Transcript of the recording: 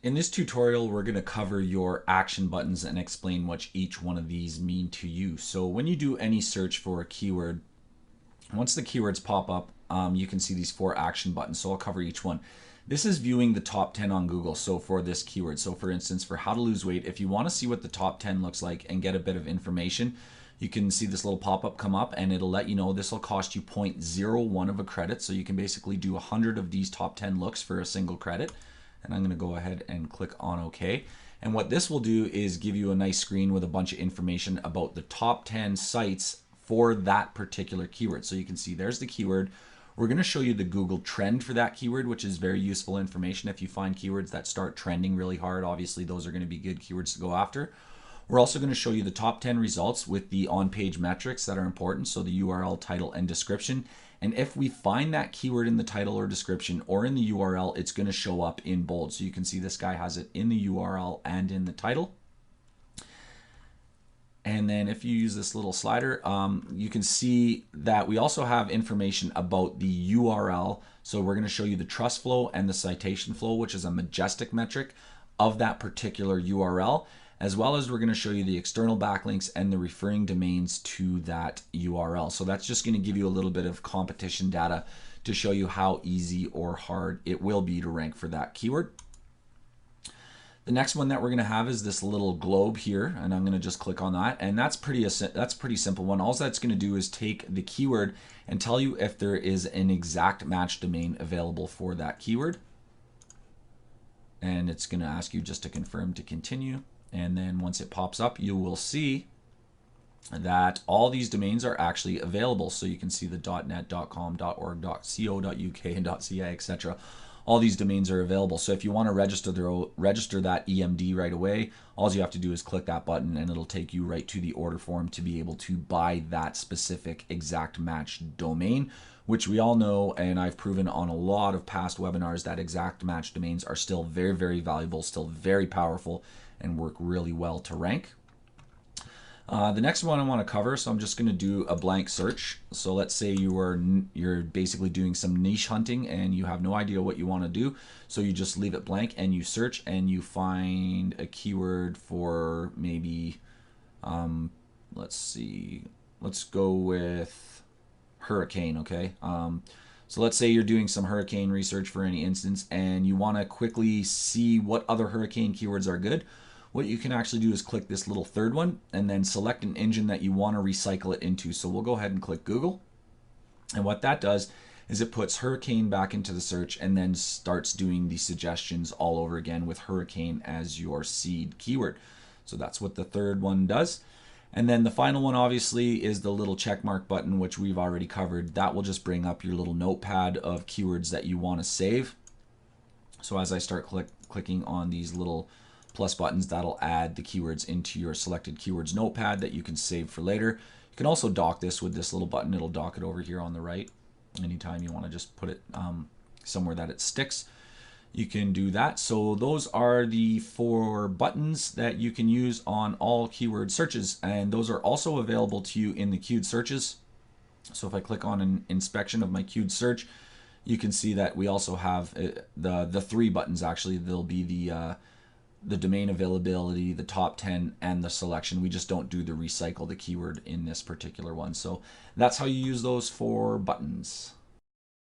In this tutorial, we're going to cover your action buttons and explain what each one of these mean to you. So when you do any search for a keyword, once the keywords pop up, you can see these 4 action buttons. So I'll cover each one. This is viewing the top 10 on Google. So for this keyword, so for instance, for how to lose weight, if you want to see what the top 10 looks like and get a bit of information, you can see this little pop-up come up and it'll let you know this will cost you 0.01 of a credit. So you can basically do 100 of these top 10 looks for a single credit. And I'm going to go ahead and click on OK. And what this will do is give you a nice screen with a bunch of information about the top 10 sites for that particular keyword. So you can see there's the keyword. We're going to show you the Google trend for that keyword, which is very useful information. If you find keywords that start trending really hard, obviously those are going to be good keywords to go after. We're also going to show you the top 10 results with the on-page metrics that are important, so the URL, title, and description. And if we find that keyword in the title or description or in the URL, it's going to show up in bold. So you can see this guy has it in the URL and in the title. And then if you use this little slider, you can see that we also have information about the URL. So we're going to show you the trust flow and the citation flow, which is a majestic metric of that particular URL, as well as we're going to show you the external backlinks and the referring domains to that URL. So that's just going to give you a little bit of competition data to show you how easy or hard it will be to rank for that keyword. The next one that we're going to have is this little globe here, and I'm going to just click on that, and that's pretty simple one. All that's going to do is take the keyword and tell you if there is an exact match domain available for that keyword. And it's going to ask you just to confirm to continue. And then once it pops up, you will see that all these domains are actually available. So you can see the .net, .com, .org, .co.uk, and .ca, etc. All these domains are available. So if you want to register that EMD right away, all you have to do is click that button and it'll take you right to the order form to be able to buy that specific exact match domain, which we all know, and I've proven on a lot of past webinars, that exact match domains are still very, very valuable, still very powerful, and work really well to rank. The next one I want to cover, so I'm just going to do a blank search. So let's say you're basically doing some niche hunting and you have no idea what you want to do. So you just leave it blank and you search and you find a keyword for maybe, let's see, let's go with hurricane, okay? So let's say you're doing some hurricane research for any instance and you want to quickly see what other hurricane keywords are good. What you can actually do is click this little third one and then select an engine that you want to recycle it into. So we'll go ahead and click Google. And what that does is it puts hurricane back into the search and then starts doing the suggestions all over again with hurricane as your seed keyword. So that's what the third one does. And then the final one obviously is the little check mark button, which we've already covered. That will just bring up your little notepad of keywords that you want to save. So as I start clicking on these little plus buttons, that'll add the keywords into your selected keywords notepad that you can save for later. You can also dock this with this little button. It'll dock it over here on the right. Anytime you want to just put it somewhere that it sticks, you can do that. So those are the 4 buttons that you can use on all keyword searches, and those are also available to you in the queued searches. So if I click on an inspection of my queued search, you can see that we also have the 3 buttons actually. There'll be the domain availability, the top 10, and the selection. We just don't do the recycle the keyword in this particular one. So that's how you use those 4 buttons.